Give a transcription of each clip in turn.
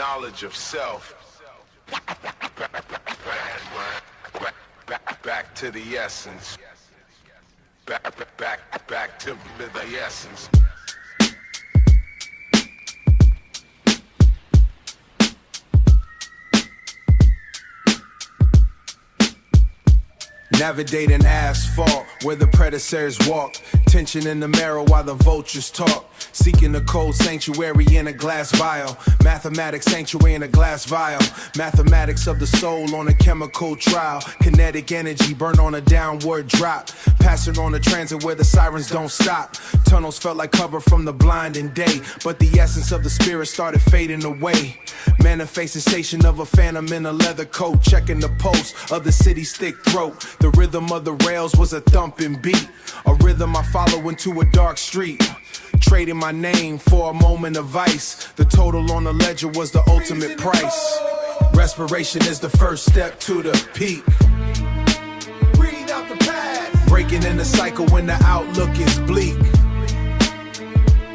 knowledge of self. Back to the essence. Back to the essence. Navigating asphalt where the predators walk. Tension in the mirror while the vultures talk. Seeking a cold sanctuary in a glass vial. Mathematics sanctuary in a glass vial. Mathematics of the soul on a chemical trial. Kinetic energy burn on a downward drop. Passing on a transit where the sirens don't stop. Tunnels felt like cover from the blinding day. But the essence of the spirit started fading away. Manifestation of a phantom in a leather coat. Checking the pulse of the city's thick throat. The rhythm of the rails was a thumping beat. A rhythm I follow into a dark street. Trading my name for a moment of ice. The total on the ledger was the ultimate price. Respiration is the first step to the peak. Breathe out the past. Breaking in the cycle when the outlook is bleak.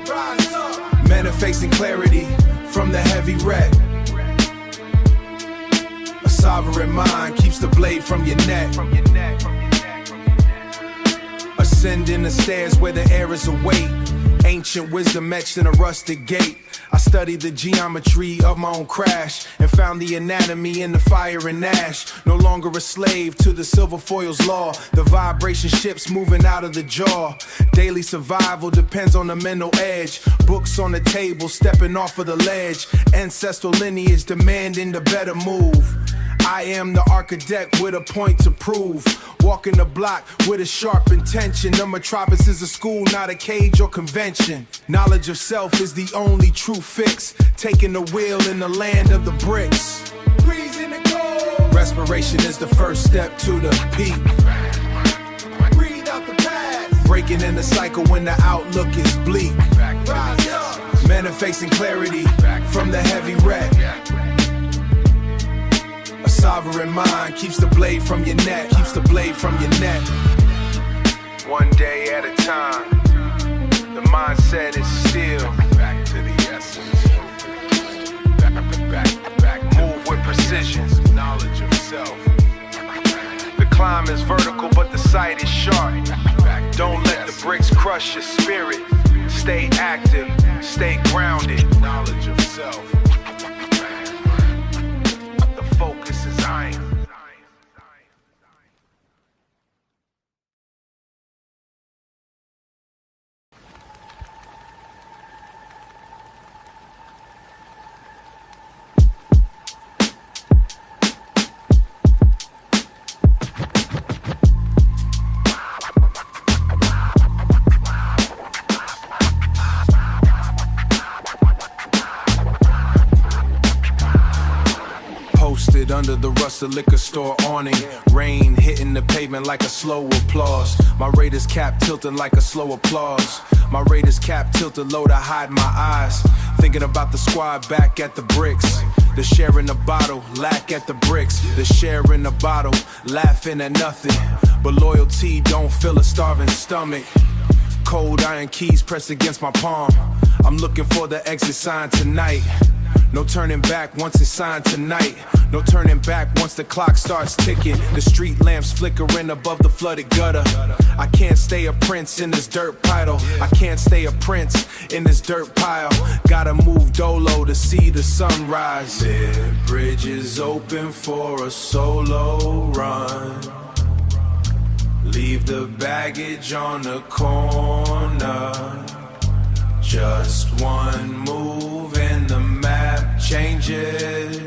Rise up. Manifesting clarity from the heavy wreck. A sovereign mind keeps the blade from your neck. Ascending the stairs where the air is awake. Ancient wisdom etched in a rusted gate. I studied the geometry of my own crash and found the anatomy in the fire and ash. No longer a slave to the silver foil's law. The vibration shifts moving out of the jaw. Daily survival depends on the mental edge. Books on the table, stepping off of the ledge. Ancestral lineage demanding the better move. I am the architect with a point to prove. Walking the block with a sharp intention. The metropolis is a school, not a cage or convention. Knowledge of self is the only true fix. Taking the wheel in the land of the bricks. Breeze in the cold. Respiration is the first step to the peak. Breathe out the past. Breaking in the cycle when the outlook is bleak. Rise up. Manifesting clarity from the heavy wreck. A sovereign mind keeps the blade from your neck. Keeps the blade from your neck. One day at a time. The mindset is still. Back to the essence. Back. Move with precision. Knowledge of self. The climb is vertical, but the sight is sharp. Don't let the bricks crush your spirit. Stay active. Stay grounded. Knowledge of self. Focus is iron. Under the rusted liquor store awning. Rain hitting the pavement like a slow applause. My Raiders cap tilting like a slow applause. My Raiders cap tilted low to hide my eyes. Thinking about the squad back at the bricks. The share in the bottle, lack at the bricks. The share in the bottle, laughing at nothing. But loyalty don't fill a starving stomach. Cold iron keys pressed against my palm. I'm looking for the exit sign tonight. No turning back once it's signed tonight. No turning back once the clock starts ticking. The street lamps flickering above the flooded gutter. I can't stay a prince in this dirt pile. I can't stay a prince in this dirt pile. Gotta move dolo to see the sunrise. Their bridges open for a solo run. Leave the baggage on the corner. Just one move and the map changes.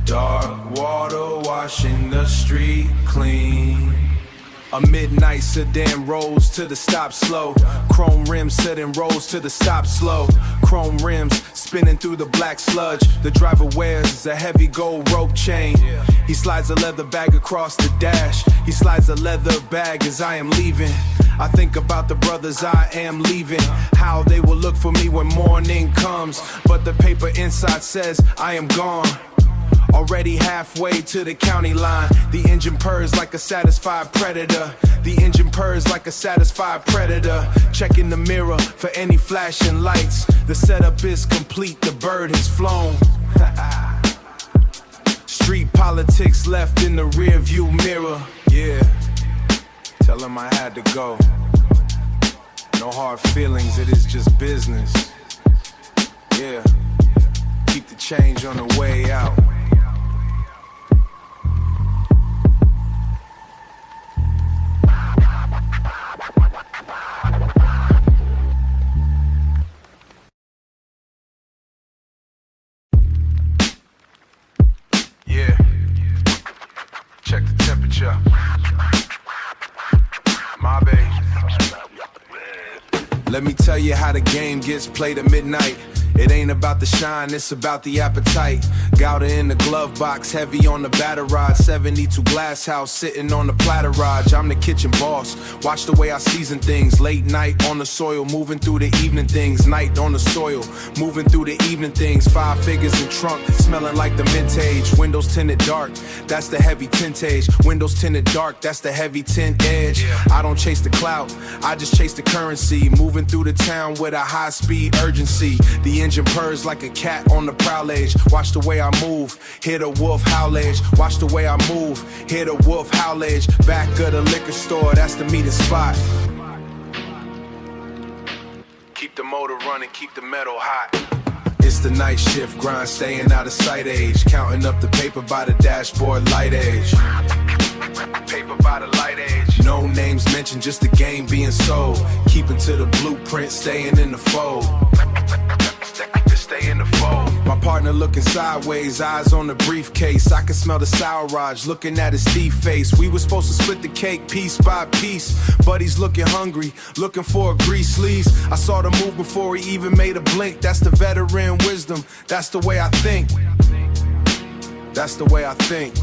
Dark water washing the street clean. A midnight sedan rolls to the stop slow. Chrome rims sitting rolls to the stop slow. Chrome rims spinning through the black sludge. The driver wears a heavy gold rope chain. He slides a leather bag across the dash. He slides a leather bag as I am leaving. I think about the brothers I am leaving. How they will look for me when morning comes. But the paper inside says I am gone. Already halfway to the county line. The engine purrs like a satisfied predator. The engine purrs like a satisfied predator. Checking the mirror for any flashing lights. The setup is complete, the bird has flown. Street politics left in the rear view mirror. Yeah, tell him I had to go. No hard feelings, it is just business. Yeah, keep the change on the way out. Yeah, check the temperature. My baby. Let me tell you how the game gets played at midnight. It ain't about the shine, it's about the appetite. Gouda in the glove box, heavy on the batter rod. 72 glass house, sitting on the platter rod. I'm the kitchen boss, watch the way I season things. Late night on the soil, moving through the evening things. Night on the soil, moving through the evening things. 5 figures in trunk, smelling like the vintage. Windows tinted dark, that's the heavy tintage. Windows tinted dark, that's the heavy tint edge. I don't chase the clout, I just chase the currency. Moving through the town with a high speed urgency. The engine purrs like a cat on the prowl age. Watch the way I move, hear the wolf howl age. Watch the way I move, hear the wolf howl age. Back of the liquor store, that's the meeting spot. Keep the motor running, keep the metal hot. It's the night shift grind, staying out of sight age. Counting up the paper by the dashboard light age. Paper by the light age. No names mentioned, just the game being sold. Keeping to the blueprint, staying in the fold. Stay in the fold. My partner looking sideways, eyes on the briefcase. I can smell the sour raj looking at his thief face. We were supposed to split the cake piece by piece, but he's looking hungry, looking for a grease sleeves. I saw the move before he even made a blink. That's the veteran wisdom, that's the way I think. That's the way I think.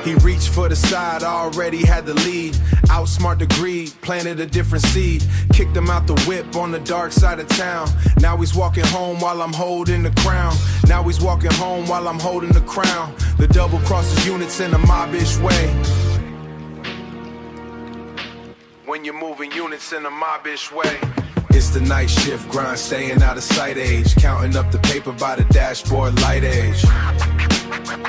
He reached for the side, I already had the lead. Outsmart the greed, planted a different seed. Kicked him out the whip on the dark side of town. Now he's walking home while I'm holding the crown. Now he's walking home while I'm holding the crown. The double crosses units in a mobbish way. When you're moving units in a mobbish way. It's the night shift grind, staying out of sight age. Counting up the paper by the dashboard light age.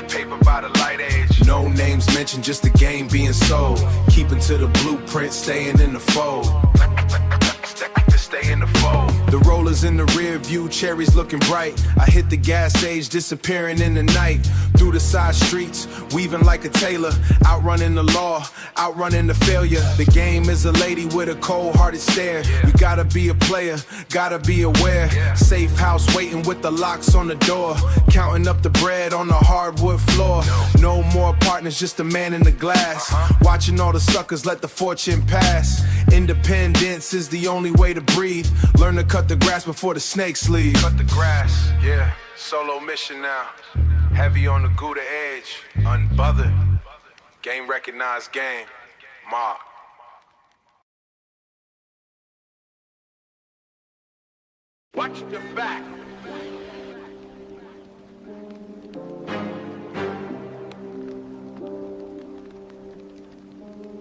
Paper by the light age. No names mentioned, just the game being sold. Keeping to the blueprint, staying in the fold. Stay in the fold. The rollers in the rear view, cherries looking bright. I hit the gas age, disappearing in the night. Through the side streets, weaving like a tailor. Outrunning the law, outrunning the failure. The game is a lady with a cold-hearted stare. You gotta be a player, gotta be aware. Safehouse waiting with the locks on the door. Counting up the bread on the hardwood floor. No more partners, just a man in the glass. Watching all the suckers let the fortune pass. Independence is the only way to breathe. Learn to cut the grass before the snakes leave. Cut the grass, yeah. Solo mission now. Heavy on the Gouda edge. Unbothered. Game recognized game. Mobb. Watch the back.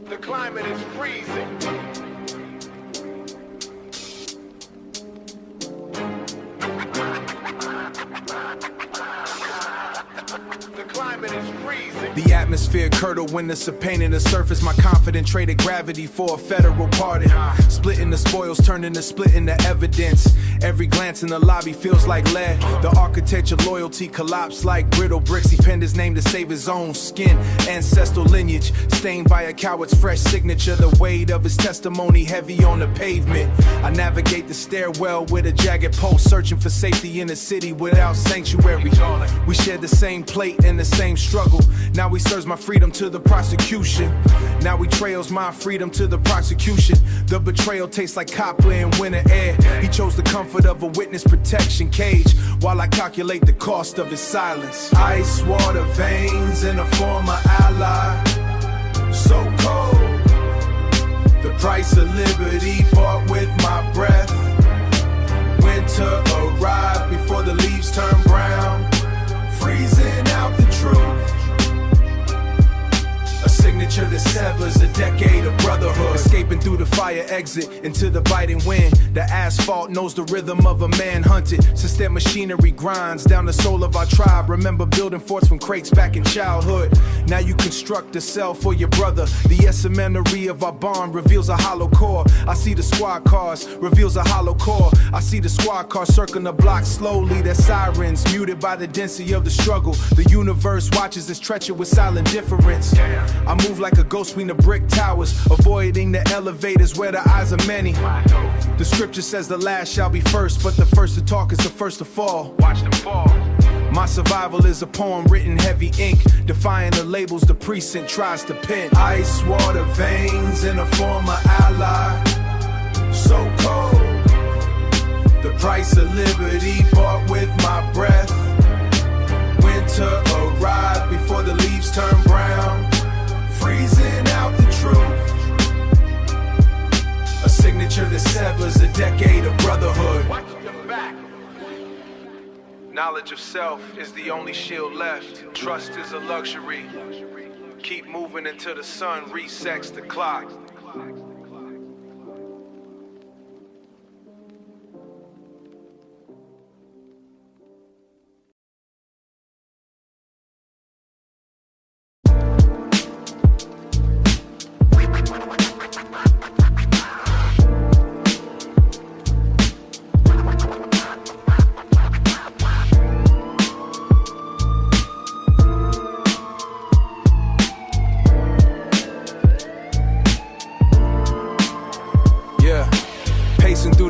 The climate is freezing. The climate is freezing. The atmosphere curdle when there's a pain in the surface. My confidence traded gravity for a federal pardon. Splitting the spoils, turning the split into evidence. Every glance in the lobby feels like lead. The architecture loyalty collapsed like brittle bricks. He penned his name to save his own skin. Ancestral lineage, stained by a coward's fresh signature. The weight of his testimony heavy on the pavement. I navigate the stairwell with a jagged pulse, searching for safety in a city without sanctuary. We shared the same plate and the same struggle. Now he serves my freedom to the prosecution. Now he trails my freedom to the prosecution. The betrayal tastes like copper in winter air. He chose the comfort of a witness protection cage while I calculate the cost of his silence. Ice water veins in a former ally. So cold. The price of liberty bought with my breath. Winter arrived before the leaves turn brown. fire exit into the biting wind. The asphalt knows the rhythm of a man hunted. Since that machinery grinds down the soul of our tribe. Remember building forts from crates back in childhood. Now you construct a cell for your brother. The escemenery of our bond reveals a hollow core. I see the squad cars, reveals a hollow core. I see the squad cars circling the block slowly. Their sirens muted by the density of the struggle. The universe watches us treacherous with silent difference. I move like a ghost between the brick towers, avoiding the elevators where the eyes of many. The scripture says the last shall be first, but the first to talk is the first to fall. Watch them fall. My survival is a poem written heavy ink, defying the labels the precinct tries to pin. Ice water veins in a former ally, so cold. The price of liberty bought with my breath. Winter arrived before the leaves turn brown, freezing out the truth. A signature that severs a decade of brotherhood. Watch your back. Knowledge of self is the only shield left. Trust is a luxury. Keep moving until the sun resets the clock.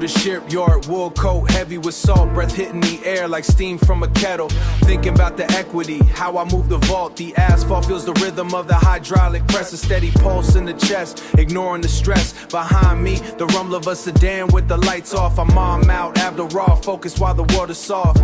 Shipyard, wool coat, heavy with salt, breath hitting the air like steam from a kettle. Thinking about the equity, how I move the vault. The asphalt feels the rhythm of the hydraulic press, a steady pulse in the chest, ignoring the stress. Behind me, the rumble of a sedan with the lights off. I'm mom out, Abdul raw, focus while the water's soft.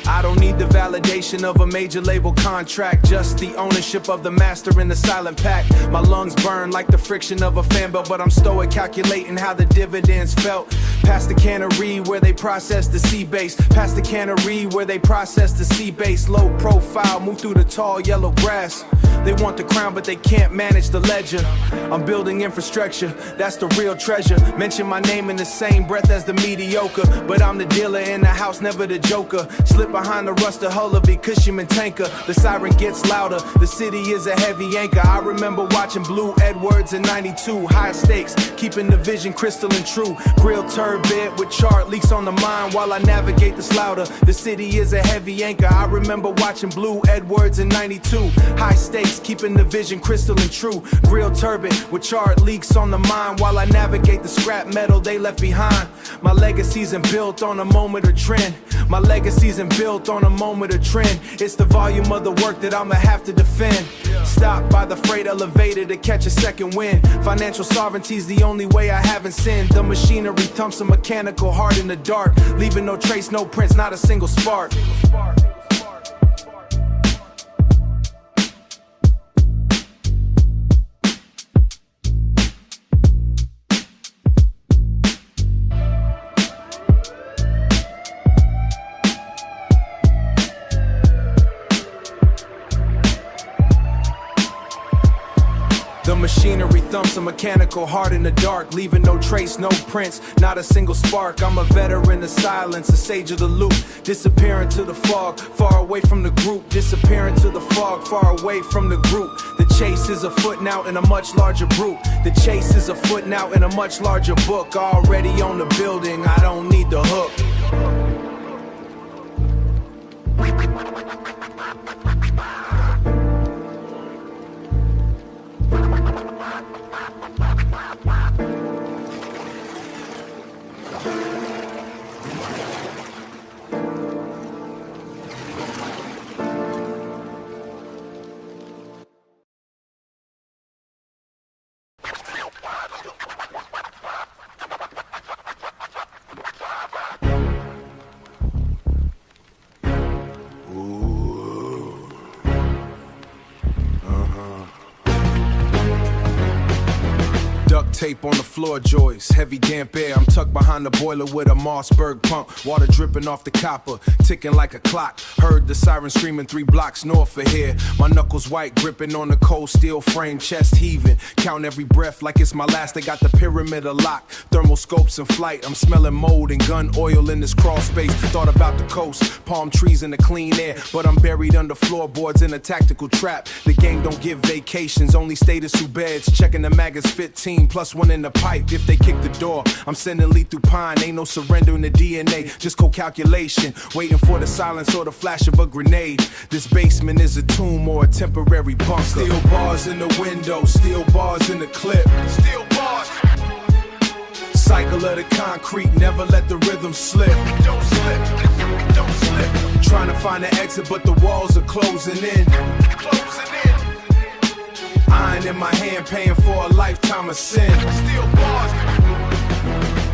I don't need the validation of a major label contract, just the ownership of the master in the silent pack. My lungs burn like the friction of a fan belt, but I'm stoic calculating how the dividends felt. Past the cannery where they process the sea base, past the cannery where they process the sea base. Low profile, move through the tall yellow grass. They want the crown but they can't manage the ledger. I'm building infrastructure, that's the real treasure. Mention my name in the same breath as the mediocre, but I'm the dealer in the house, never the joker. Slip behind the rusted hull of Cushman tanker. The siren gets louder, the city is a heavy anchor. I remember watching Blue Edwards in 92. High stakes, keeping the vision crystal and true. Grill turbid with chart leaks on the mind while I navigate the slaughter. The city is a heavy anchor. I remember watching Blue Edwards in 92. High stakes, keeping the vision crystal and true. Grill turbid with chart leaks on the mind while I navigate the scrap metal they left behind. My legacy's built on a moment of trend. My legacy's built on a moment of trend. It's the volume of the work that I'ma have to defend. Stop by the freight elevator to catch a second wind. Financial sovereignty's the only way I haven't sinned. The machinery thumps a mechanical heart in the dark, leaving no trace, no prints, not a single spark. The machinery thumps a mechanical heart in the dark, leaving no trace, no prints, not a single spark. I'm a veteran of silence, a sage of the loop, disappearing to the fog, far away from the group, disappearing to the fog, far away from the group. The chase is afoot now in a much larger group. The chase is afoot now in a much larger book. Already on the building, I don't need the hook. on the floor joists, heavy damp air. I'm tucked behind the boiler with a Mossberg pump. Water dripping off the copper, ticking like a clock. Heard the siren screaming 3 blocks north of here. My knuckles white, gripping on the cold steel frame, chest heaving. Count every breath like it's my last. They got the pyramid locked. Thermal scopes in flight. I'm smelling mold and gun oil in this crawl space. Thought about the coast, palm trees in the clean air. But I'm buried under floorboards in a tactical trap. The game don't give vacations, only stay to sue beds. Checking the mag is 15, plus 1 in the pipe. If they kick the door, I'm sending lethal pine. Ain't no surrender in the DNA, just co-calculation. Waiting for the silence or the flash of a grenade. This basement is a tomb or a temporary bunker. Steel bars in the window, steel bars in the clip. Steel bars. Cycle of the concrete, never let the rhythm slip. Don't slip. Don't slip. Trying to find an exit, but the walls are closing in. Closing in. Iron in my hand, paying for a lifetime of sin. Steel bars.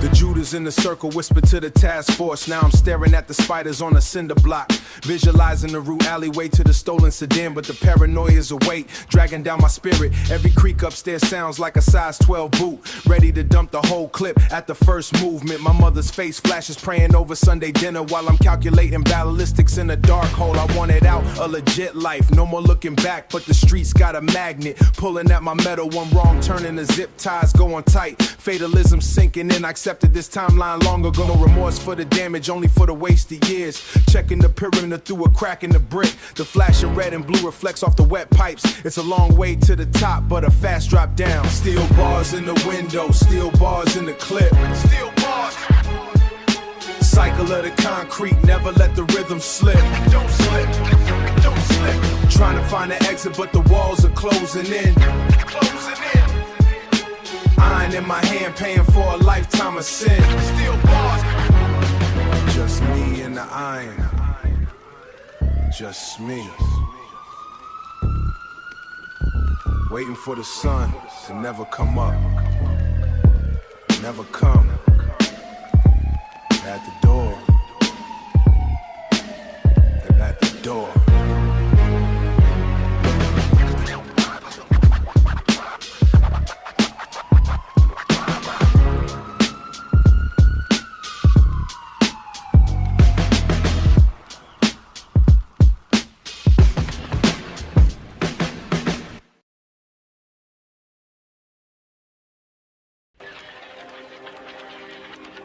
The Judas in the circle whispered to the task force. Now I'm staring at the spiders on a cinder block, visualizing the route alleyway to the stolen sedan. But the paranoia is a weight dragging down my spirit. Every creak upstairs sounds like a size 12 boot, ready to dump the whole clip at the first movement. My mother's face flashes, praying over Sunday dinner while I'm calculating ballistics in a dark hole. I wanted out a legit life, no more looking back, but the streets got a magnet pulling at my metal. One wrong turn and the zip ties going tight. Fatalism sinking in. I accepted this timeline long ago. No remorse for the damage, only for the wasted years. Checking the perimeter through a crack in the brick. The flash of red and blue reflects off the wet pipes. It's a long way to the top, but a fast drop down. Steel bars in the window, steel bars in the clip. Steel bars. Cycle of the concrete, never let the rhythm slip. Don't slip. Don't slip. Trying to find an exit, but the walls are closing in. Closing in. Iron in my hand, paying for a lifetime of sin. Steel bars. Just me and the iron. Just me. Waiting for the sun to never come up. Never come. At the door. They're at the door.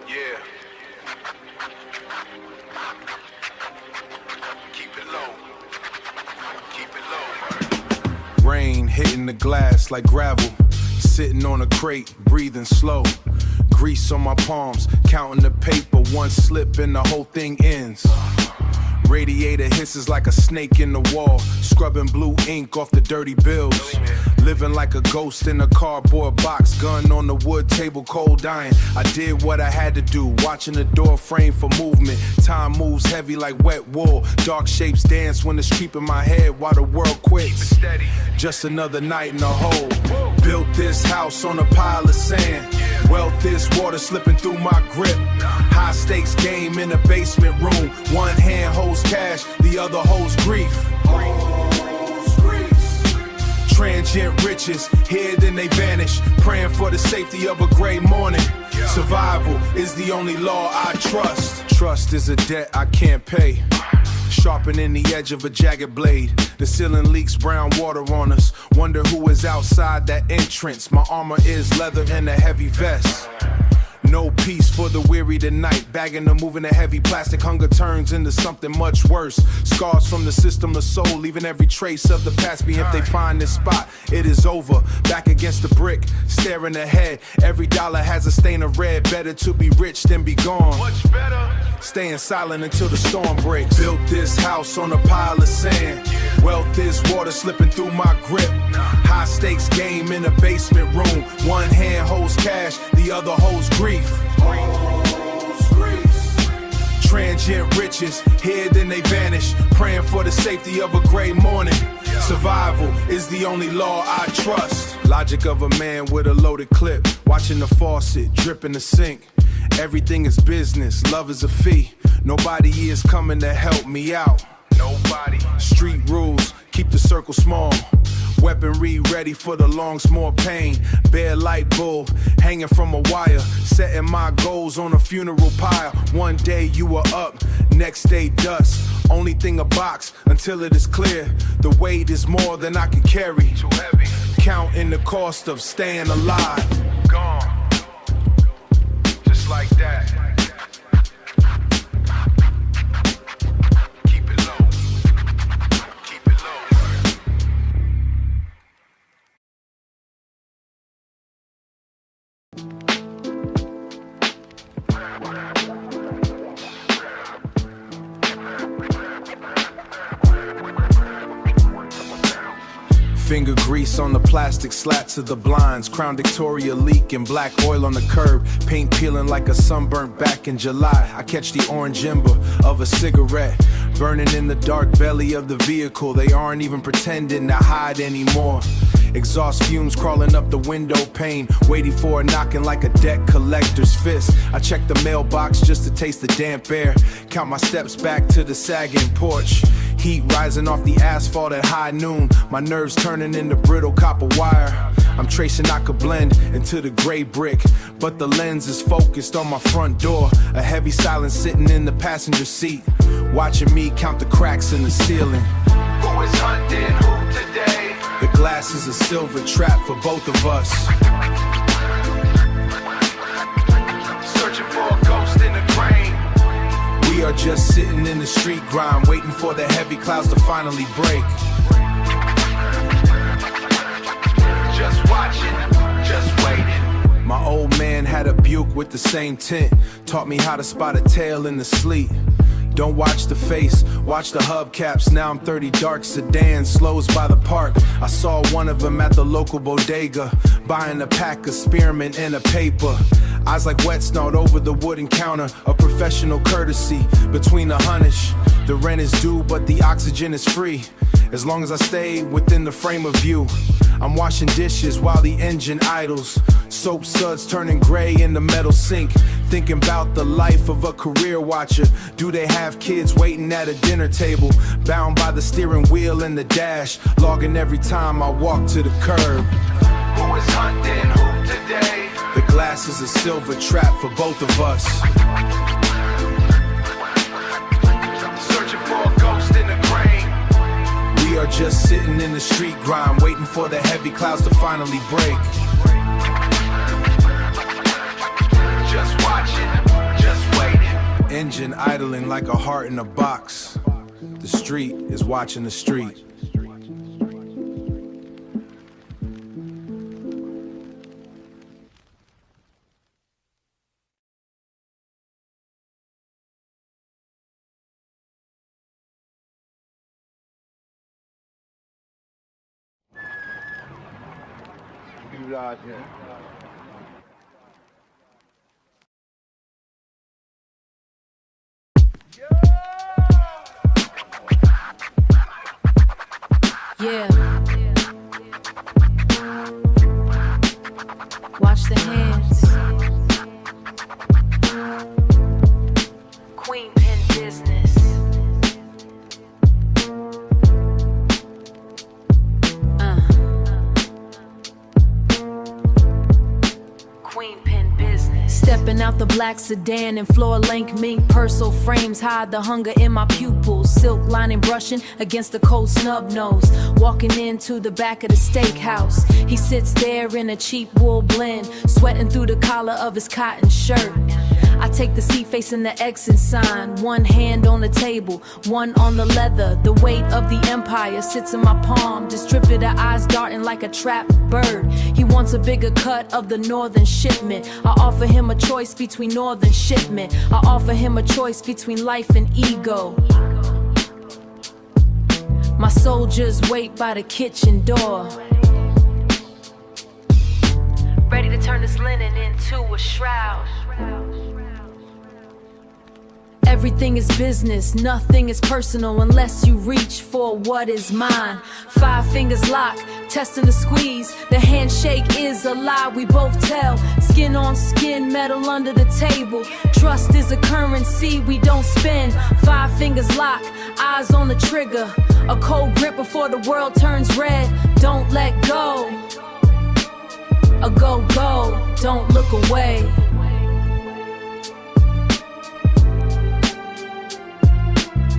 Yeah. Keep it low. Keep it low. Rain hitting the glass like gravel. Sitting on a crate, breathing slow. Grease on my palms, counting the paper. One slip and the whole thing ends. Radiator hisses like a snake in the wall. Scrubbing blue ink off the dirty bills. Living like a ghost in a cardboard box. Gun on the wood table, cold dying. I did what I had to do. Watching the door frame for movement. Time moves heavy like wet wool. Dark shapes dance when it's creeping my head while the world quits. Just another night in a hole. Built this house on a pile of sand. Wealth is water slipping through my grip. High stakes game in a basement room. One hand holds cash, the other holds grief. Transient riches, here then they vanish. Praying for the safety of a gray morning. Survival is the only law I trust. Trust is a debt I can't pay. Sharpening the edge of a jagged blade. The ceiling leaks brown water on us. Wonder who is outside that entrance. My armor is leather and a heavy vest. No peace for the weary tonight. Bagging or moving a heavy plastic. Hunger turns into something much worse. Scars from the system of soul, leaving every trace of the past. If they find this spot, it is over. Back against the brick, staring ahead. Every dollar has a stain of red. Better to be rich than be gone. Much better. Staying silent until the storm breaks. Built this house on a pile of sand. Wealth is water slipping through my grip. High stakes game in a basement room. One hand holds cash, the other holds grief. Transient riches, here then they vanish. Praying for the safety of a gray morning. Survival is the only law I trust. Logic of a man with a loaded clip. Watching the faucet drip in the sink. Everything is business, love is a fee. Nobody is coming to help me out. Nobody. Street rules, keep the circle small. Weaponry ready for the long, small pain. Bare light bull, hanging from a wire. Setting my goals on a funeral pile. One day you are up, next day dust. Only thing a box until it is clear. The weight is more than I can carry. Too heavy. Counting the cost of staying alive. Gone. Just like that. Keep it low. Keep it low. Finger grease on the plastic slats of the blinds. Crown Victoria leaking, black oil on the curb. Paint peeling like a sunburnt back in July. I catch the orange ember of a cigarette burning in the dark belly of the vehicle. They aren't even pretending to hide anymore. Exhaust fumes crawling up the window pane, waiting for a knocking like a debt collector's fist. I check the mailbox just to taste the damp air. Count my steps back to the sagging porch. Heat rising off the asphalt at high noon. My nerves turning into brittle copper wire. I'm tracing I could blend into the gray brick, but the lens is focused on my front door. A heavy silence sitting in the passenger seat, watching me count the cracks in the ceiling. Who is hunting who today? The glass is a silver trap for both of us. Searching for a ghost in the grain. We are just sitting in the street grind, waiting for the heavy clouds to finally break. Just watching, just waiting. My old man had a Buick with the same tint. Taught me how to spot a tail in the sleet. Don't watch the face, watch the hubcaps. Now I'm 30 dark sedans, slows by the park. I saw one of them at the local bodega, buying a pack of spearmint and a paper. Eyes like wet snowed over the wooden counter. A professional courtesy between the hunnish. The rent is due, but the oxygen is free. As long as I stay within the frame of view. I'm washing dishes while the engine idles. Soap suds turning gray in the metal sink. Thinking about the life of a career watcher. Do they have kids waiting at a dinner table? Bound by the steering wheel and the dash. Logging every time I walk to the curb. Who is hunting who today? The glass is a silver trap for both of us. Searching for a ghost in the grain. We are just sitting in the street grind, waiting for the heavy clouds to finally break. Just watching, just waiting. Engine idling like a heart in a box. The street is watching the street. Yeah. Watch the hands. Queen Pen business. Queen Pen business. Stepping out the black sedan and floor-length mink Purcell frames hide the hunger in my pupils. Silk lining brushing against the cold snub nose. Walking into the back of the steakhouse. He sits there in a cheap wool blend, sweating through the collar of his cotton shirt. I take the seat facing the exit sign. One hand on the table, one on the leather. The weight of the empire sits in my palm. Distributor eyes darting like a trapped bird. He wants a bigger cut of the northern shipment. I offer him a choice between northern shipment. I offer him a choice between life and ego. My soldiers wait by the kitchen door, ready to turn this linen into a shroud. Everything is business, nothing is personal unless you reach for what is mine. 5 fingers locked, testing the squeeze. The handshake is a lie we both tell. Skin on skin, metal under the table. Trust is a currency we don't spend. 5 fingers locked, eyes on the trigger. A cold grip before the world turns red. Don't let go. A go, go, don't look away.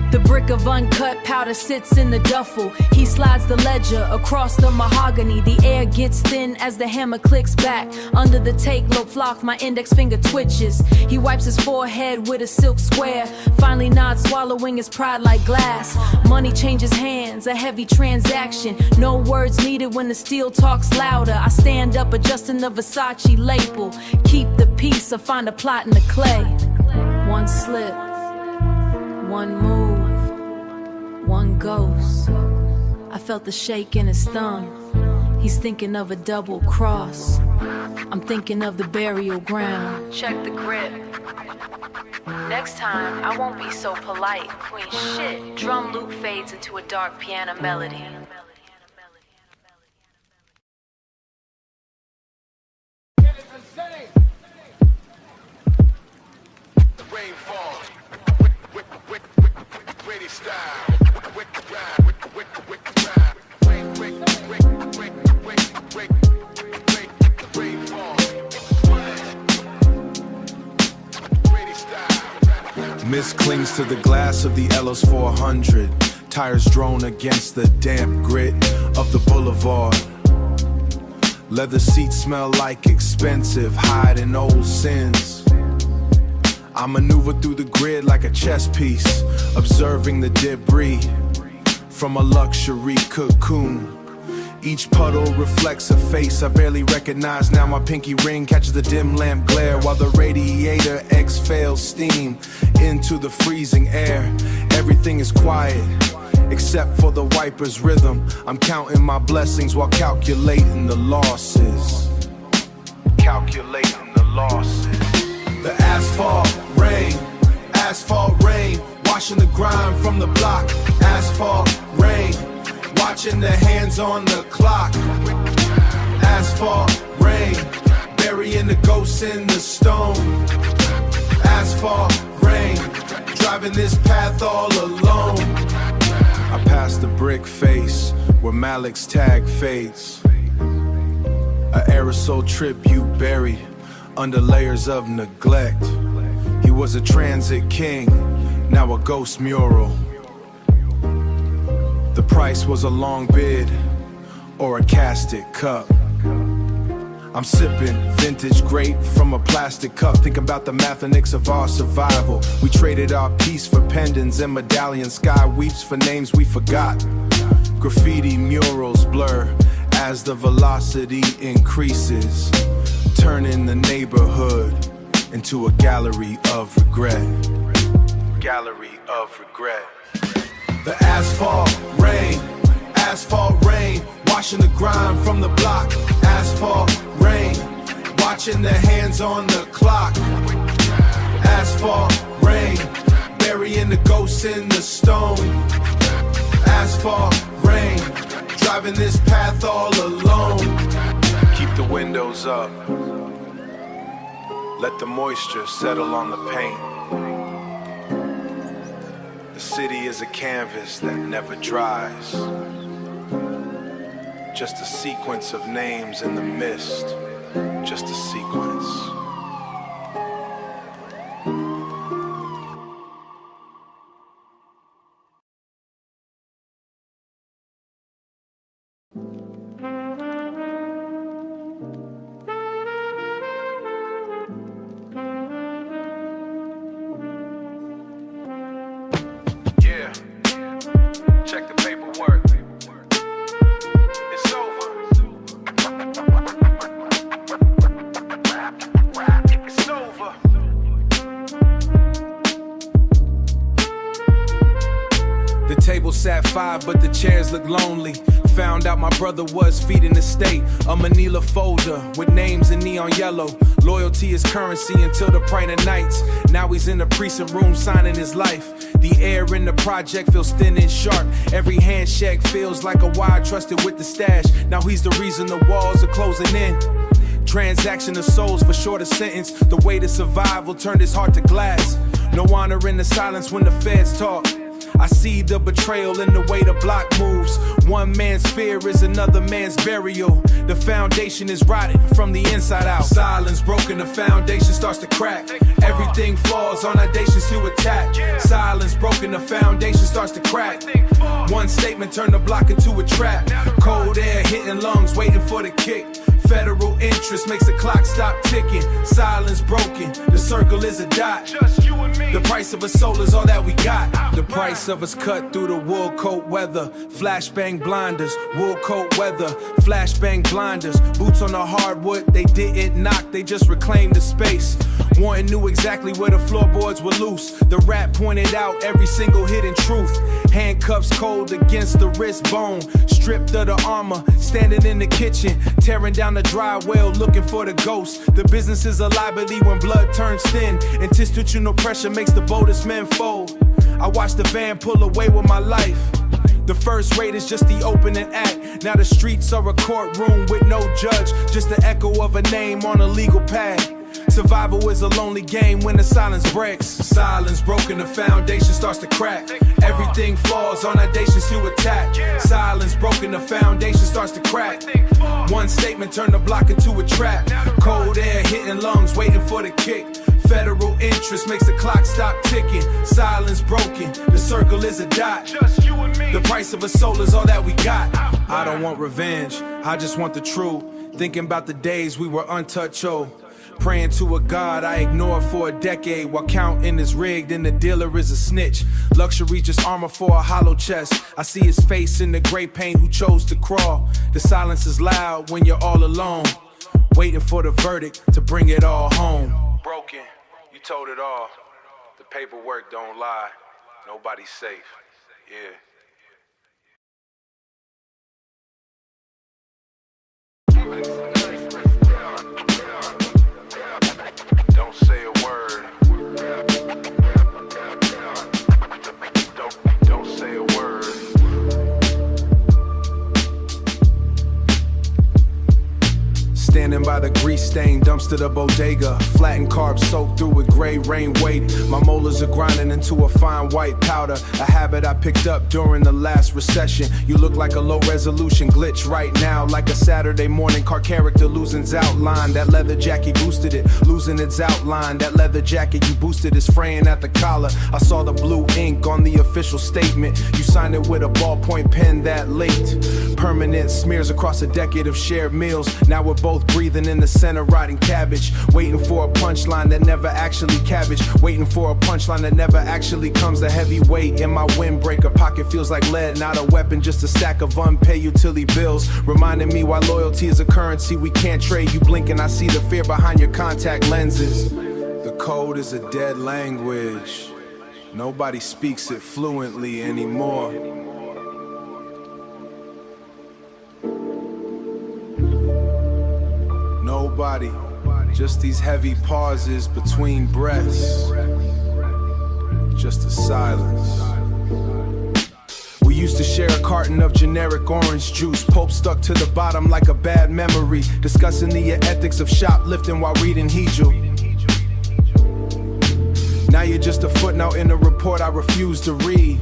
The brick of uncut powder sits in the duffel. He slides the ledger across the mahogany. The air gets thin as the hammer clicks back. Under the take low flock, my index finger twitches. He wipes his forehead with a silk square. Finally nods, swallowing his pride like glass. Money changes hands, a heavy transaction. No words needed when the steel talks louder. I stand up adjusting the Versace label. Keep the peace or find a plot in the clay. One slip, one move, one ghost. I felt the shake in his thumb. He's thinking of a double cross. I'm thinking of the burial ground. Check the grip. Next time, I won't be so polite. Queen shit. Drum loop fades into a dark piano melody. The rain falls. Ready style. Mist clings to the glass of the Ellos 400. Tires drone against the damp grit of the boulevard. Leather seats smell like expensive, hiding old sins. I maneuver through the grid like a chess piece, observing the debris from a luxury cocoon. Each puddle reflects a face I barely recognize. Now my pinky ring catches the dim lamp glare while the radiator exhales steam into the freezing air. Everything is quiet except for the wiper's rhythm. I'm counting my blessings while calculating the losses. Calculating the losses. The asphalt rain, washing the grime from the block. Asphalt rain, watching the hands on the clock. Asphalt rain, burying the ghosts in the stone. Asphalt rain, driving this path all alone. I pass the brick face where Malik's tag fades. A aerosol tribute buried under layers of neglect. He was a transit king, now a ghost mural. The price was a long bid or a casted cup. I'm sipping vintage grape from a plastic cup, thinking about the mathematics of our survival. We traded our peace for pendants and medallions. Sky weeps for names we forgot. Graffiti murals blur as the velocity increases, turning the neighborhood into a gallery of regret. Gallery of regret. The asphalt rain, washing the grime from the block. Asphalt rain, watching the hands on the clock. Asphalt rain, burying the ghosts in the stone. Asphalt rain, driving this path all alone. Keep the windows up, let the moisture settle on the paint. The city is a canvas that never dries. Just a sequence of names in the mist. Just a sequence. Yeah. Check the paperwork. It's over. The table sat 5, but the chairs looked lonely. Found out my brother was feeding the state. A manila folder with names in neon yellow. Loyalty is currency until the brighter nights. Now he's in the precinct room signing his life. The air in the project feels thin and sharp. Every handshake feels like a wire trusted with the stash. Now he's the reason the walls are closing in. Transaction of souls for shorter sentence. The way to survival turned his heart to glass. No honor in the silence when the feds talk. I see the betrayal in the way the block moves. One man's fear is another man's burial. The foundation is rotted from the inside out. Silence broken, the foundation starts to crack. Everything falls on audacious to attack. Silence broken, the foundation starts to crack. One statement turned the block into a trap. Cold air hitting lungs, waiting for the kick. Federal interest makes the clock stop ticking. Silence broken, the circle is a dot. Just you and me. The price of a soul is all that we got. The price of us cut through the wool coat weather. Flashbang blinders, wool coat weather. Flashbang blinders, boots on the hardwood. They didn't knock, they just reclaimed the space. Warren knew exactly where the floorboards were loose. The rat pointed out every single hidden truth. Handcuffs cold against the wrist bone. Stripped of the armor, standing in the kitchen. Tearing down the dry well, looking for the ghost. The business is a liability when blood turns thin. Institutional pressure makes the boldest men fold. I watched the van pull away with my life. The first raid is just the opening act. Now the streets are a courtroom with no judge. Just the echo of a name on a legal pad. Survival is a lonely game when the silence breaks. Silence broken, the foundation starts to crack. Everything falls on audacious to attack. Silence broken, the foundation starts to crack. One statement turned the block into a trap. Cold air hitting lungs, waiting for the kick. Federal interest makes the clock stop ticking. Silence broken, the circle is a dot. Just you and me. The price of a soul is all that we got. I don't want revenge, I just want the truth. Thinking about the days we were untouched, oh. Praying to a God I ignored for a decade while counting is rigged and the dealer is a snitch. Luxury just armor for a hollow chest. I see his face in the gray paint who chose to crawl. The silence is loud when you're all alone, waiting for the verdict to bring it all home. Broken, you told it all. The paperwork don't lie. Nobody's safe. Yeah. Don't say a word. Don't say a word. Standing by the grease-stained dumpster, the bodega. Flattened carbs soaked through with gray rain weight. My molars are grinding into a fine white powder. A habit I picked up during the last recession. You look like a low-resolution glitch right now. Like a Saturday morning car character losing its outline. That leather jacket boosted it, losing its outline. That leather jacket you boosted is fraying at the collar. I saw the blue ink on the official statement. You signed it with a ballpoint pen that late. Permanent smears across a decade of shared meals. Now we're both breathing in the center, riding cabbage. Waiting for a punchline that never actually cabbage. Waiting for a punchline that never actually comes. The heavy weight in my windbreaker pocket feels like lead. Not a weapon, just a stack of unpaid utility bills. Reminding me why loyalty is a currency we can't trade. You blink and I see the fear behind your contact lenses. The code is a dead language. Nobody speaks it fluently anymore. Nobody, just these heavy pauses between breaths. Just a silence. We used to share a carton of generic orange juice. Pulp stuck to the bottom like a bad memory. Discussing the ethics of shoplifting while reading Hegel. Now you're just a footnote in a report I refuse to read.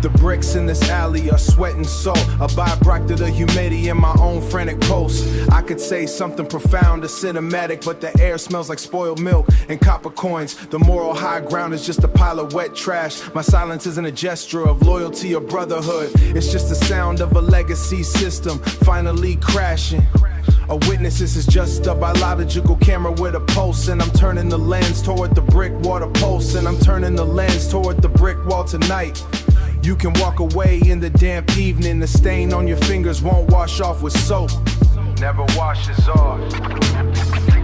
The bricks in this alley are sweat and salt. A byproduct of the humidity in my own frantic pulse. I could say something profound or cinematic, but the air smells like spoiled milk and copper coins. The moral high ground is just a pile of wet trash. My silence isn't a gesture of loyalty or brotherhood. It's just the sound of a legacy system finally crashing. A witness, this is just a biological camera with a pulse. And I'm turning the lens toward the brick wall to pulse. And I'm turning the lens toward the brick wall tonight. You can walk away in the damp evening. The stain on your fingers won't wash off with soap. Never washes off.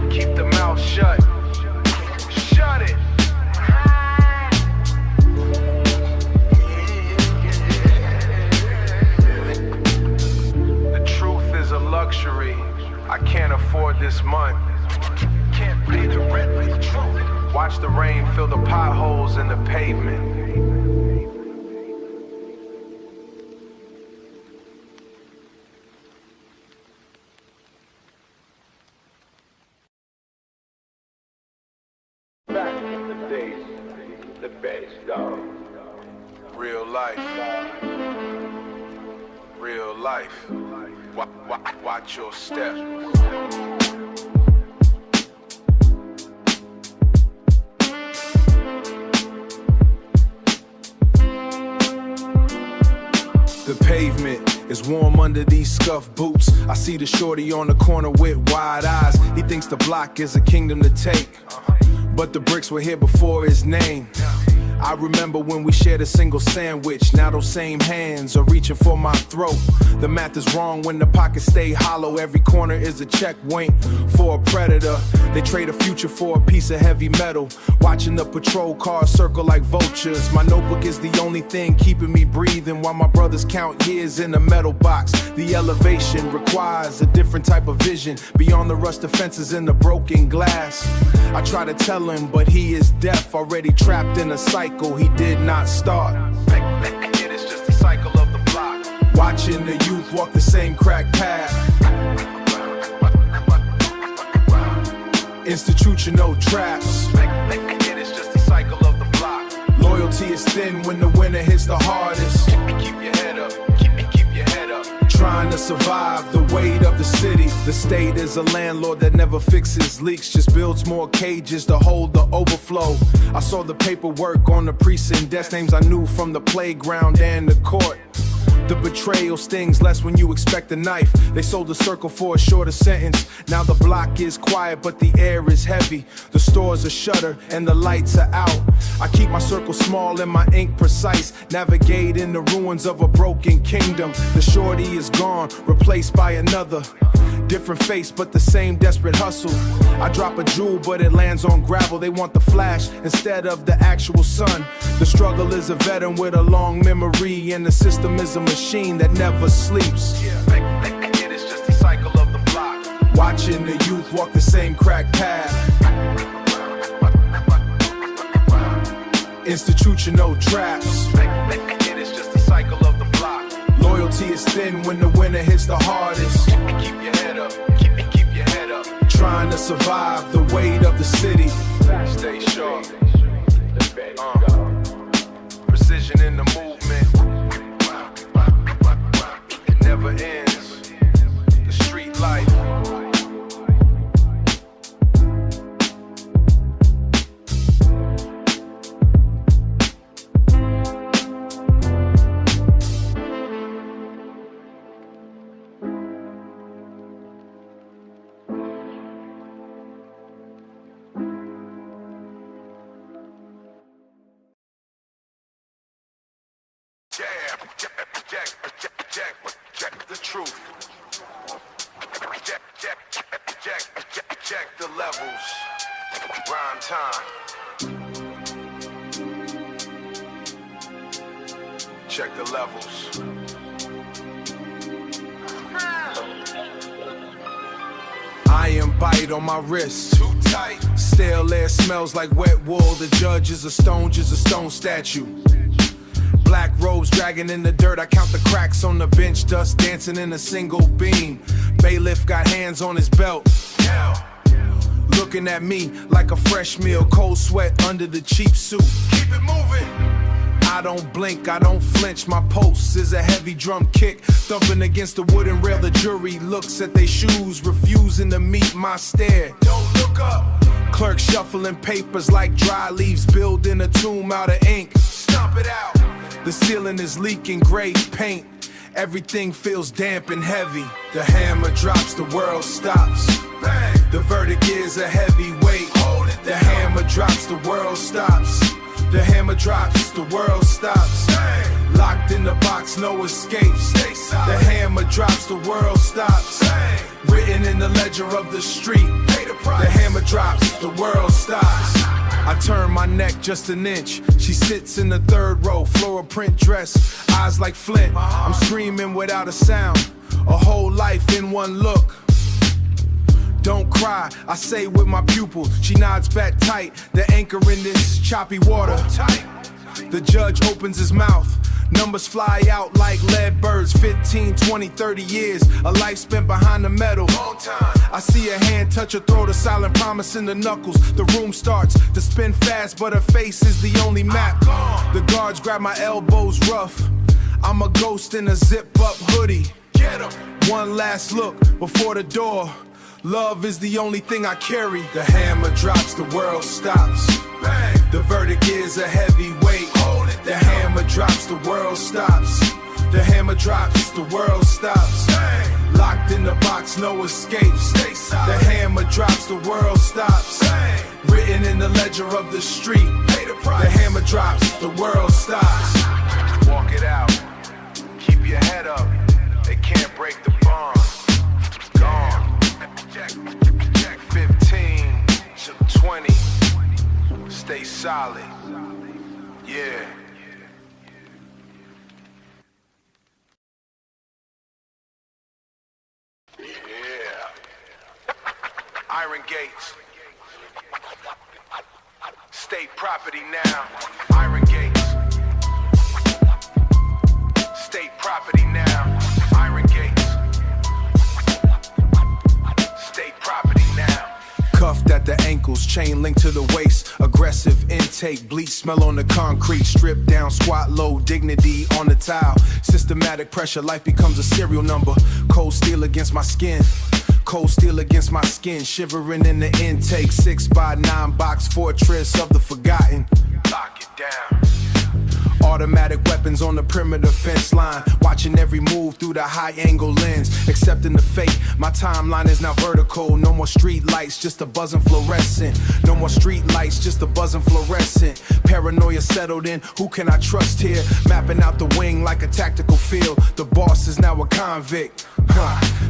Keep the mouth shut. Shut it. rain fill the potholes in the pavement. Back in the days, the bass dog. Real life. Real life. Watch your step. The pavement is warm under these scuffed boots. I see the shorty on the corner with wide eyes. He thinks the block is a kingdom to take, but the bricks were here before his name. I remember when we shared a single sandwich. Now those same hands are reaching for my throat. The math is wrong when the pockets stay hollow. Every corner is a checkpoint for a predator. They trade a future for a piece of heavy metal. Watching the patrol cars circle like vultures. My notebook is the only thing keeping me breathing while my brothers count years in a metal box. The elevation requires a different type of vision beyond the rusted fences and the broken glass. I try to tell him, but he is deaf, already trapped in a cycle he did not start. It is just the cycle of the block. Watching the youth walk the same crack path. Institutional traps. It is just the cycle of the block. Loyalty is thin when the winter hits the hardest. Keep your head up. Keep your head up. Trying to survive the weight of the city. The state is a landlord that never fixes leaks, just builds more cages to hold the overflow. I saw the paperwork on the precinct desk, names I knew from the playground and the court. The betrayal stings less when you expect a knife. They sold the circle for a shorter sentence. Now the block is quiet, but the air is heavy. The stores are shuttered and the lights are out. I keep my circle small and my ink precise. Navigate in the ruins of a broken kingdom. The shorty is gone, replaced by another. Different face, but the same desperate hustle. I drop a jewel, but it lands on gravel. They want the flash instead of the actual sun. The struggle is a veteran with a long memory, and the system is a machine that never sleeps. It is just the cycle of the block. Watching the youth walk the same crack path. Institutional traps. It is just the cycle of the block. Loyalty is thin when the winter hits the hardest. Keep your head up. Keep your head up. Trying to survive the weight of the city. Stay sharp. Precision in the movement. It never ends. The street life. Check the truth. Check the levels. Rhyme time. Check the levels. Iron bite on my wrist. Too tight. Stale air smells like wet wool. The judge is a stone, just a stone statue. Black robes dragging in the dirt. I count the cracks on the bench, dust dancing in a single beam. Bailiff got hands on his belt. Looking at me like a fresh meal. Cold sweat under the cheap suit. Keep it moving. I don't blink, I don't flinch. My pulse is a heavy drum kick, thumping against the wooden rail. The jury looks at their shoes, refusing to meet my stare. Don't look up. Clerk shuffling papers like dry leaves, building a tomb out of ink. Stomp it out. The ceiling is leaking gray paint. Everything feels damp and heavy. The hammer drops, the world stops. Bang. The verdict is a heavy weight. Hold it The down. hammer drops, the world stops. The hammer drops, the world stops. Bang. Locked in the box, no escape. Stay solid. The hammer drops, the world stops. Bang. Written in the ledger of the street. Pay the price. The hammer drops, the world stops. I turn my neck just an inch. She sits in the third row, floral print dress, eyes like flint. I'm screaming without a sound, a whole life in one look. Don't cry, I say with my pupil. She nods back tight, the anchor in this choppy water. The judge opens his mouth. Numbers fly out like lead birds. 15, 20, 30 years, a life spent behind the metal. Long time. I see a hand touch her throat, a silent promise in the knuckles. The room starts to spin fast, but her face is the only map. The guards grab my elbows rough. I'm a ghost in a zip-up hoodie. Get 'em. One last look before the door. Love is the only thing I carry. The hammer drops, the world stops. Bang. The verdict is a heavy weight. Hold it. The hammer drops, the world stops. The hammer drops, the world stops. Bang. Locked in the box, no escape. Stay silent. The hammer drops, the world stops. Bang. Written in the ledger of the street. Pay the price. The hammer drops, the world stops. Walk it out. Keep your head up. They can't break the bond. Gone. Jack 15 to 20. Stay solid. Yeah. Yeah. Iron Gates. State property now. Iron Gates. State property now. Iron Gates. State property now. Cuffed at the ankles, chain linked to the waist. Aggressive intake, bleach smell on the concrete. Stripped down, squat low, dignity on the tile. Systematic pressure, life becomes a serial number. Cold steel against my skin. Cold steel against my skin, shivering in the intake. 6x9 box fortress of the forgotten. Lock it down. Automatic weapons on the perimeter fence line. Watching every move through the high angle lens. Accepting the fate, my timeline is now vertical. No more street lights, just a buzzing fluorescent. No more street lights, just a buzzing fluorescent. Paranoia settled in, who can I trust here? Mapping out the wing like a tactical field. The boss is now a convict.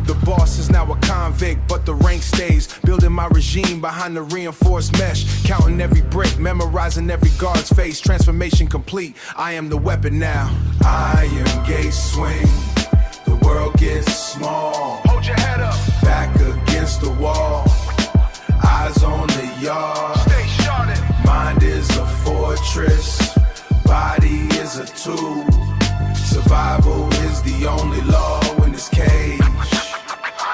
The boss is now a convict, but the rank stays. Building my regime behind the reinforced mesh. Counting every brick, memorizing every guard's face. Transformation complete, I am the weapon now. Iron gate swing, the world gets small. Hold your head up. Back against the wall, eyes on the yard. Stay shorted. Mind is a fortress, body is a tool. Survival is the only law in this cage.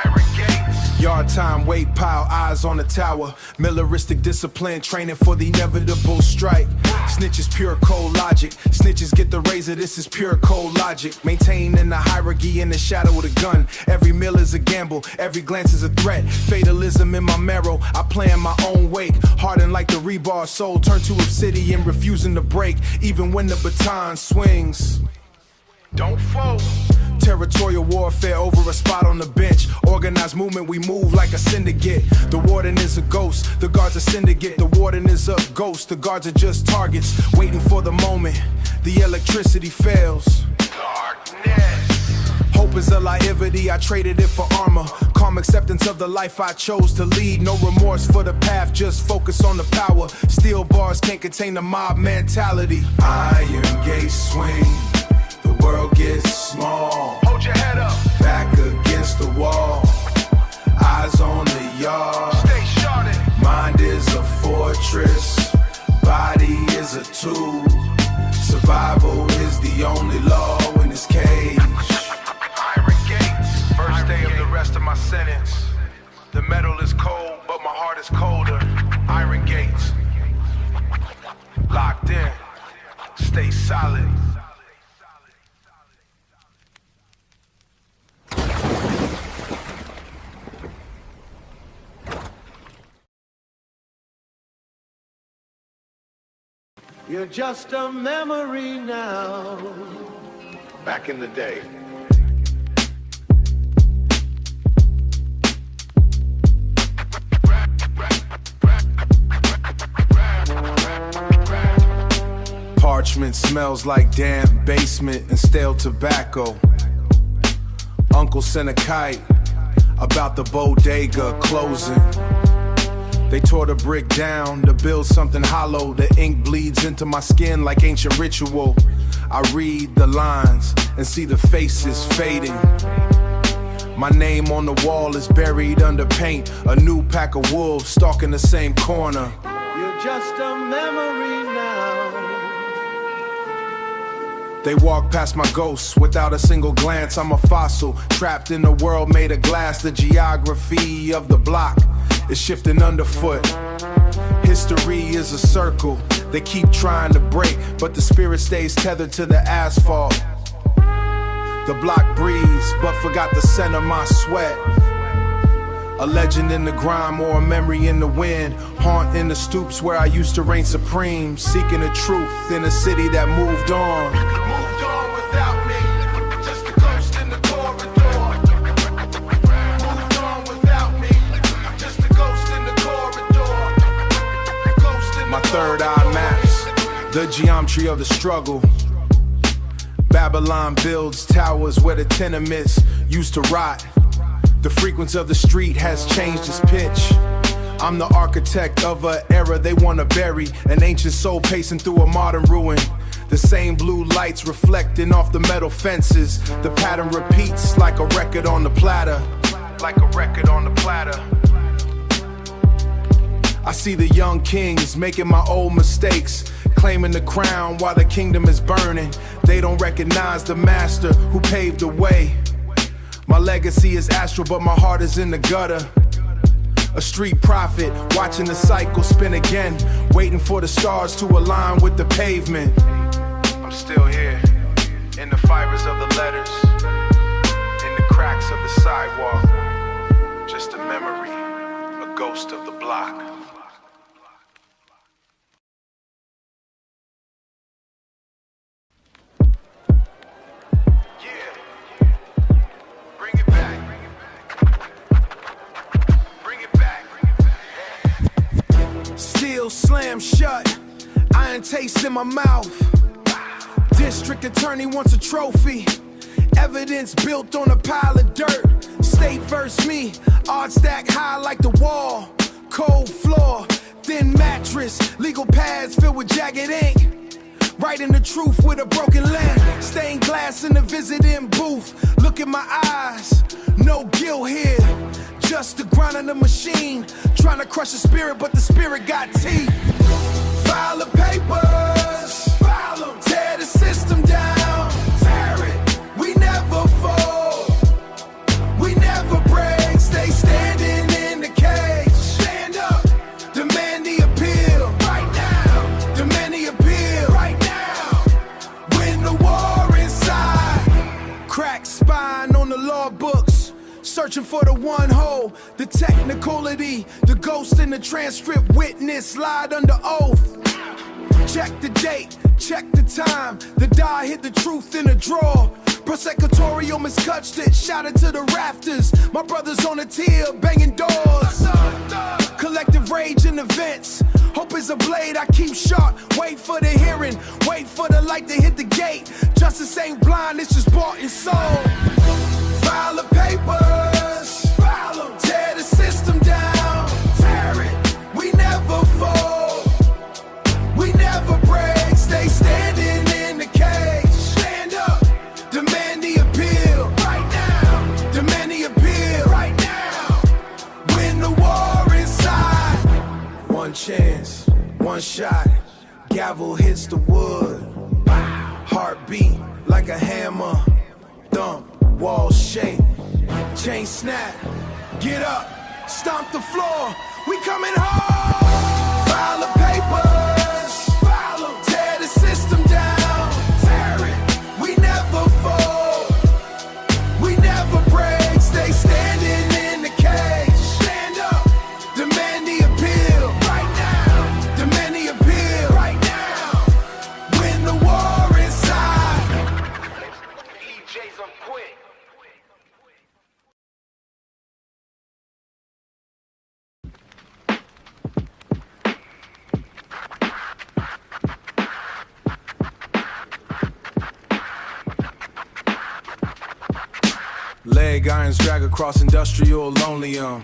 Iron Gates. Yard time, weight pile, eyes on the tower. Militaristic discipline, training for the inevitable strike. Snitches, pure cold logic. Snitches get the razor, this is pure cold logic. Maintaining the hierarchy in the shadow of the gun. Every meal is a gamble, every glance is a threat. Fatalism in my marrow, I plan my own wake. Hardened like the rebar, soul turned to obsidian, refusing to break, even when the baton swings. Don't fold. Territorial warfare over a spot on the bench. Organized movement, we move like a syndicate. The warden is a ghost, the guards a syndicate. The warden is a ghost, the guards are just targets. Waiting for the moment, the electricity fails. Darkness. Hope is a naivety, I traded it for armor. Calm acceptance of the life I chose to lead. No remorse for the path, just focus on the power. Steel bars can't contain the mob mentality. Iron gate swing, the world gets small. Hold your head up. Back against the wall, eyes on the yard. Stay shorted. Mind is a fortress, body is a tool. Survival is the only law in this cage. Iron Gates. First day of the rest of my sentence. The metal is cold, but my heart is colder. Iron Gates. Locked in. Stay solid. You're just a memory now. Back in the day. Parchment smells like damp basement and stale tobacco. Uncle sent a kite about the bodega closing. They tore the brick down to build something hollow. The ink bleeds into my skin like ancient ritual. I read the lines and see the faces fading. My name on the wall is buried under paint. A new pack of wolves stalking the same corner. You're just a memory now. They walk past my ghosts without a single glance. I'm a fossil, trapped in a world made of glass. The geography of the block is shifting underfoot. History is a circle they keep trying to break, but the spirit stays tethered to the asphalt. The block breathes, but forgot the scent of my sweat. A legend in the grime or a memory in the wind. Haunting the stoops where I used to reign supreme. Seeking the truth in a city that moved on. Moved on without me, just a ghost in the corridor. Moved on without me, just a ghost in the corridor. Ghost in the My third eye maps the geometry of the struggle. Babylon builds towers where the tenements used to rot. The frequency of the street has changed its pitch. I'm the architect of an era they wanna bury. An ancient soul pacing through a modern ruin. The same blue lights reflecting off the metal fences. The pattern repeats like a record on the platter. Like a record on the platter. I see the young kings making my old mistakes, claiming the crown while the kingdom is burning. They don't recognize the master who paved the way. My legacy is astral, but my heart is in the gutter. A street prophet, watching the cycle spin again, waiting for the stars to align with the pavement. I'm still here, in the fibers of the letters, in the cracks of the sidewalk. Just a memory, a ghost of the block. Slam shut, iron taste in my mouth. District attorney wants a trophy. Evidence built on a pile of dirt. State versus me, art stack high like the wall. Cold floor, thin mattress, legal pads filled with jagged ink. Writing the truth with a broken lens. Stained glass in the visiting booth. Look in my eyes, no guilt here. Just the grind of the machine. Trying to crush the spirit, but the spirit got teeth. File the papers, file them. Tear the system down, tear it. We never fall, we never break. Stay standing in the cage. Stand up, demand the appeal. Right now, demand the appeal. Right now, win the war inside. Cracked spine on the law books. Searching for the one hole, the technicality, the ghost in the transcript witness lied under oath. Check the date, check the time, the die hit the truth in a drawer. Prosecutorial miscutched it, shot it to the rafters. My brother's on a tier, banging doors. Collective rage in events, hope is a blade, I keep sharp. Wait for the hearing, wait for the light to hit the gate. Justice ain't blind, it's just bought and sold. File the papers, file them. Tear the system down, tear it. We never fall, we never break. Stay standing in the cage. Stand up, demand the appeal. Right now, demand the appeal. Right now, win the war inside. One chance, one shot. Gavel hits the wood. Heartbeat like a hammer. Thump. Walls shake, chain snap, get up, stomp the floor, we coming home. File the papers, file them. Tear the system down, tear it. We never fall, we never break. Stay standing in the cage. Stand up, demand the appeal. Right now, demand the appeal. Right now, win the war inside. EJ's on quick. Leg irons drag across industrial linoleum.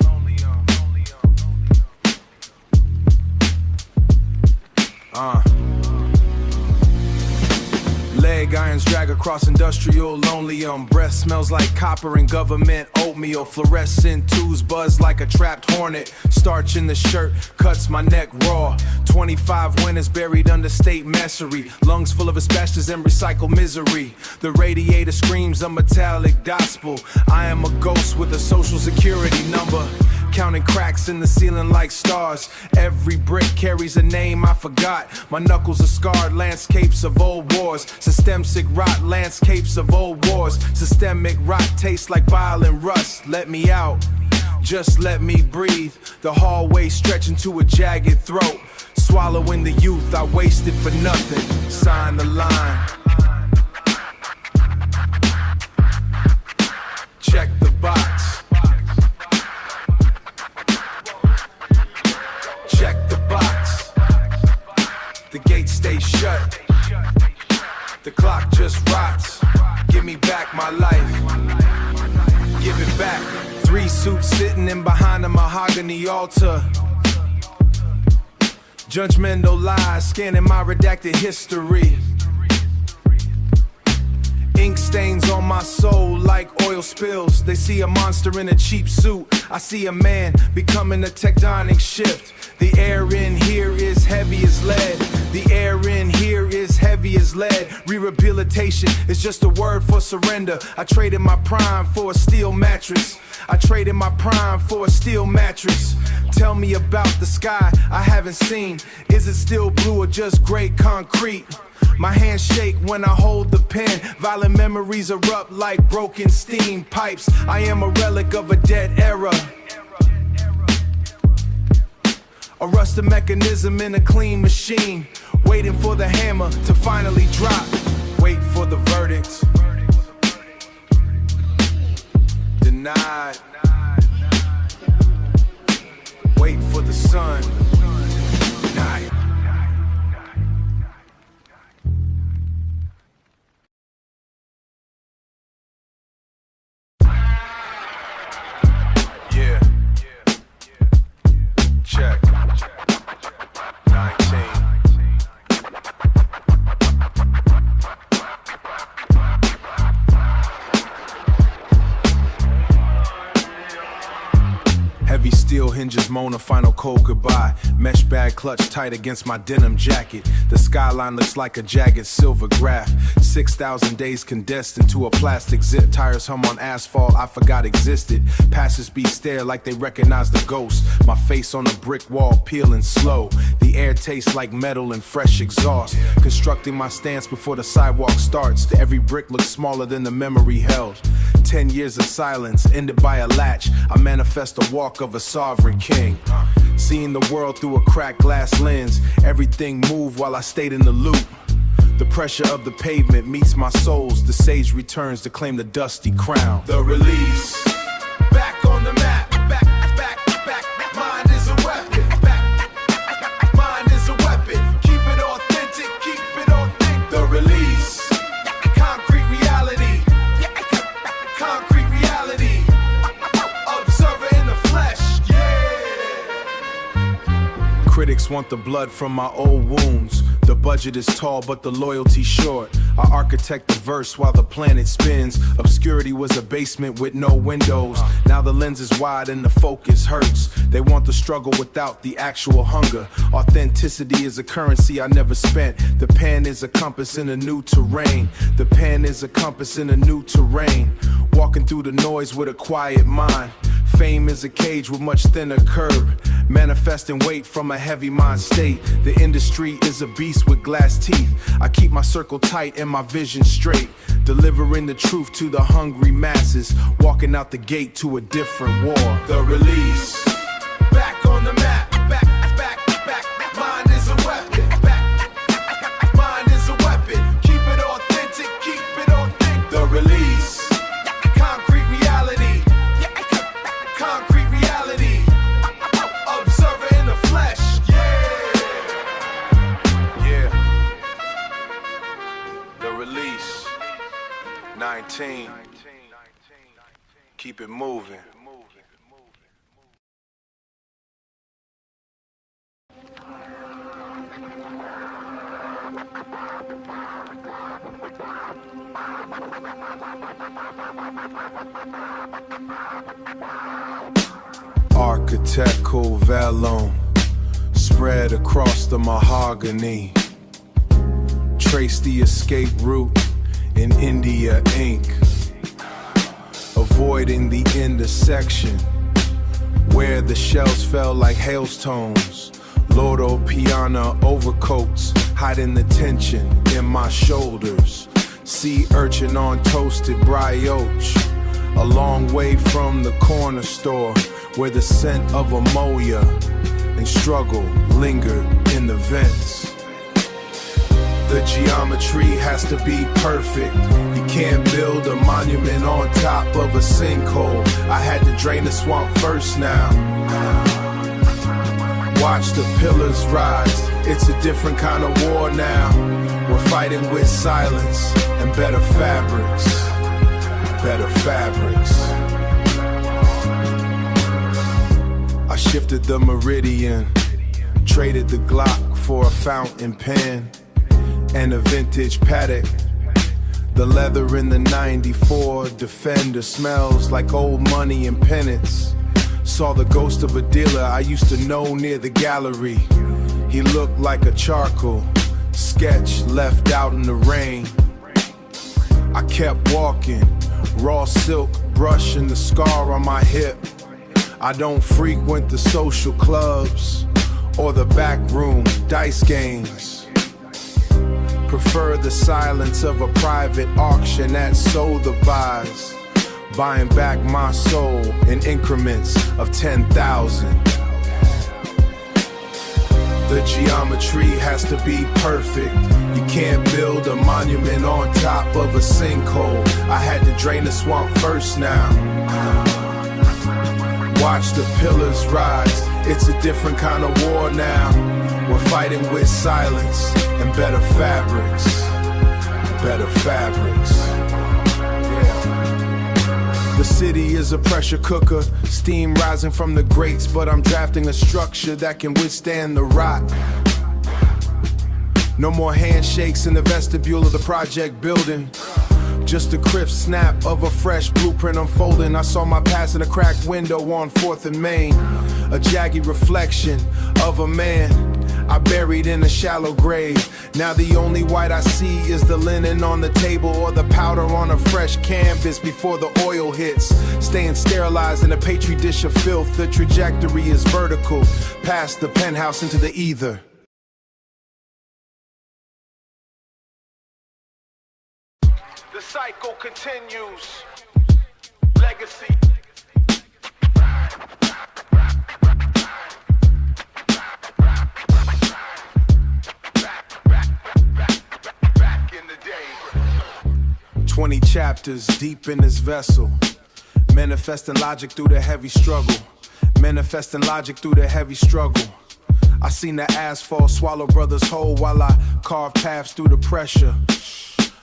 Leg leg irons drag across industrial linoleum. Breath smells like copper and government oatmeal. Fluorescent tubes buzz like a trapped hornet. Starch in the shirt cuts my neck raw. 25 winters buried under state messery. Lungs full of asbestos and recycled misery. The radiator screams a metallic gospel. I am a ghost with a social security number. Counting cracks in the ceiling like stars. Every brick carries a name I forgot. My knuckles are scarred, landscapes of old wars. Systemic rot, landscapes of old wars. Systemic rot tastes like bile and rust. Let me out, just let me breathe. The hallway stretching to a jagged throat. Swallowing the youth I wasted for nothing. Sign the line. Check the box. Check the box. The gate stays shut. The clock just rots. Give me back my life. Give it back. 3 suits sitting in behind a mahogany altar. Judgmental lies scanning my redacted history. Ink stains on my soul like oil spills. They see a monster in a cheap suit. I see a man becoming a tectonic shift. The air in here is heavy as lead. The air in here is heavy as lead. Rehabilitation is just a word for surrender. I traded my prime for a steel mattress. I traded my prime for a steel mattress. Tell me about the sky I haven't seen. Is it still blue or just gray concrete? My hands shake when I hold the pen. Violent memories erupt like broken steam pipes. I am a relic of a dead era. A rusted mechanism in a clean machine. Waiting for the hammer to finally drop. Wait for the verdict. Denied. Wait for the sun. Night. Yeah. Check. 19. Heavy steel hinges moan a final cold goodbye. Mesh bag clutched tight against my denim jacket. The skyline looks like a jagged silver graph. 6,000 days condensed into a plastic zip. Tires hum on asphalt I forgot existed. Passers-by stare like they recognize the ghost. My face on a brick wall peeling slow. The air tastes like metal and fresh exhaust. Constructing my stance before the sidewalk starts. Every brick looks smaller than the memory held. 10 years of silence ended by a latch. I manifest a walk of a sovereign king. Seeing the world through a cracked glass lens. Everything moved while I stayed in the loop. The pressure of the pavement meets my souls. The sage returns to claim the dusty crown. The release. Back on the map. Back. Mind is a weapon. Back. Mind is a weapon. Keep it authentic. Keep it authentic. The release. Concrete reality. Concrete reality. Observer in the flesh. Yeah. Critics want the blood from my old wounds. The budget is tall, but the loyalty short. I architect the verse while the planet spins. Obscurity was a basement with no windows. Now the lens is wide and the focus hurts. They want the struggle without the actual hunger. Authenticity is a currency I never spent. The pen is a compass in a new terrain. The pen is a compass in a new terrain. Walking through the noise with a quiet mind. Fame is a cage with much thinner curb. Manifesting weight from a heavy mind state. The industry is a beast with glass teeth. I keep my circle tight and my vision straight. Delivering the truth to the hungry masses. Walking out the gate to a different war. The release. Back on the map. Back. Mind is a weapon. Back. Mind is a weapon. Keep it authentic. Keep it authentic. The release. Concrete reality. Concrete reality. Observer in the flesh. Yeah. The release. 19. Keep it moving. Architectural vellum spread across the mahogany. Trace the escape route in India ink. Avoiding the intersection where the shells fell like hailstones. Lotto piano overcoats hiding the tension in my shoulders. Sea urchin on toasted brioche. A long way from the corner store where the scent of ammonia and struggle lingered in the vents. The geometry has to be perfect. You can't build a monument on top of a sinkhole. I had to drain the swamp first now. Watch the pillars rise. It's a different kind of war now. We're fighting with silence and better fabrics. Better fabrics. I shifted the meridian, traded the Glock for a fountain pen and a vintage paddock. The leather in the 94 Defender smells like old money and penance. Saw the ghost of a dealer I used to know near the gallery. He looked like a charcoal sketch left out in the rain. I kept walking, raw silk brush and the scar on my hip. I don't frequent the social clubs or the back room dice games. Prefer the silence of a private auction at Sotheby's. Buying back my soul in increments of 10,000. The geometry has to be perfect. You can't build a monument on top of a sinkhole. I had to drain the swamp first now. Watch the pillars rise. It's a different kind of war now. We're fighting with silence and better fabrics. Better fabrics. The city is a pressure cooker, steam rising from the grates, but I'm drafting a structure that can withstand the rot. No more handshakes in the vestibule of the project building. Just a crisp snap of a fresh blueprint unfolding. I saw my past in a cracked window on 4th and Main. A jaggy reflection of a man I buried in a shallow grave. Now the only white I see is the linen on the table or the powder on a fresh canvas before the oil hits. Staying sterilized in a petri dish of filth. The trajectory is vertical, past the penthouse into the ether. The cycle continues. Legacy. Back in the day. 20 chapters deep in this vessel. Manifesting logic through the heavy struggle. Manifesting logic through the heavy struggle. I seen the asphalt swallow brothers whole while I carve paths through the pressure.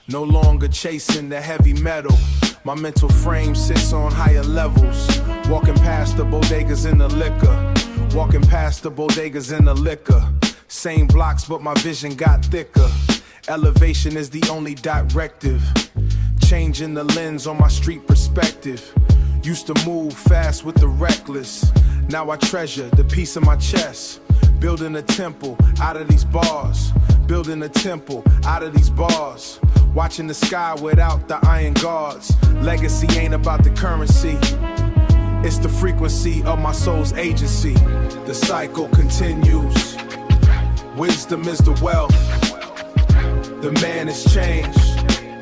No longer chasing the heavy metal. My mental frame sits on higher levels. Walking past the bodegas in the liquor. Walking past the bodegas in the liquor. Same blocks, but my vision got thicker. Elevation is the only directive. Changing the lens on my street perspective. Used to move fast with the reckless. Now I treasure the piece of my chest. Building a temple out of these bars. Building a temple out of these bars. Watching the sky without the iron guards. Legacy ain't about the currency. It's the frequency of my soul's agency. The cycle continues. Wisdom is the wealth. The man has changed.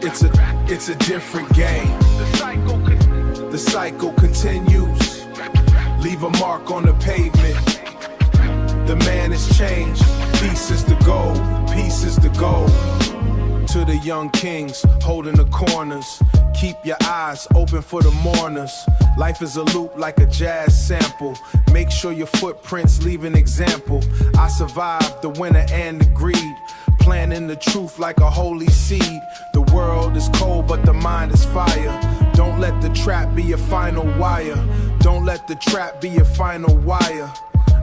It's a different game. The cycle continues. Leave a mark on the pavement. The man has changed. Pieces to go, pieces to go. To the young kings holding the corners. Keep your eyes open for the mourners. Life is a loop like a jazz sample. Make sure your footprints leave an example. I survived the winter and the greed. Planting the truth like a holy seed. The world is cold but the mind is fire. Don't let the trap be your final wire. Don't let the trap be your final wire.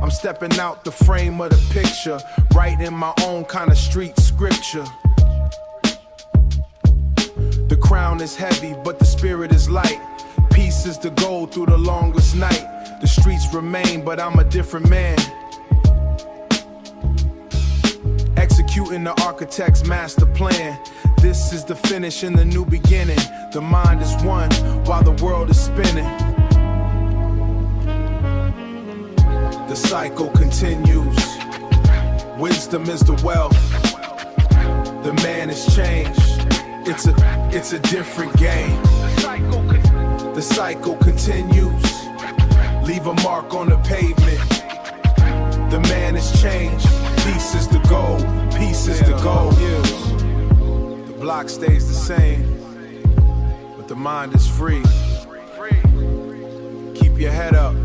I'm stepping out the frame of the picture, writing my own kind of street scripture. The crown is heavy, but the spirit is light. Peace is the goal through the longest night. The streets remain, but I'm a different man. Executing the architect's master plan. This is the finish and the new beginning. The mind is one while the world is spinning. The cycle continues. Wisdom is the wealth. The man is changed. It's a different game. The cycle continues. Leave a mark on the pavement. The man is changed. Peace is the goal. Peace is the goal. The block stays the same, but the mind is free. Keep your head up.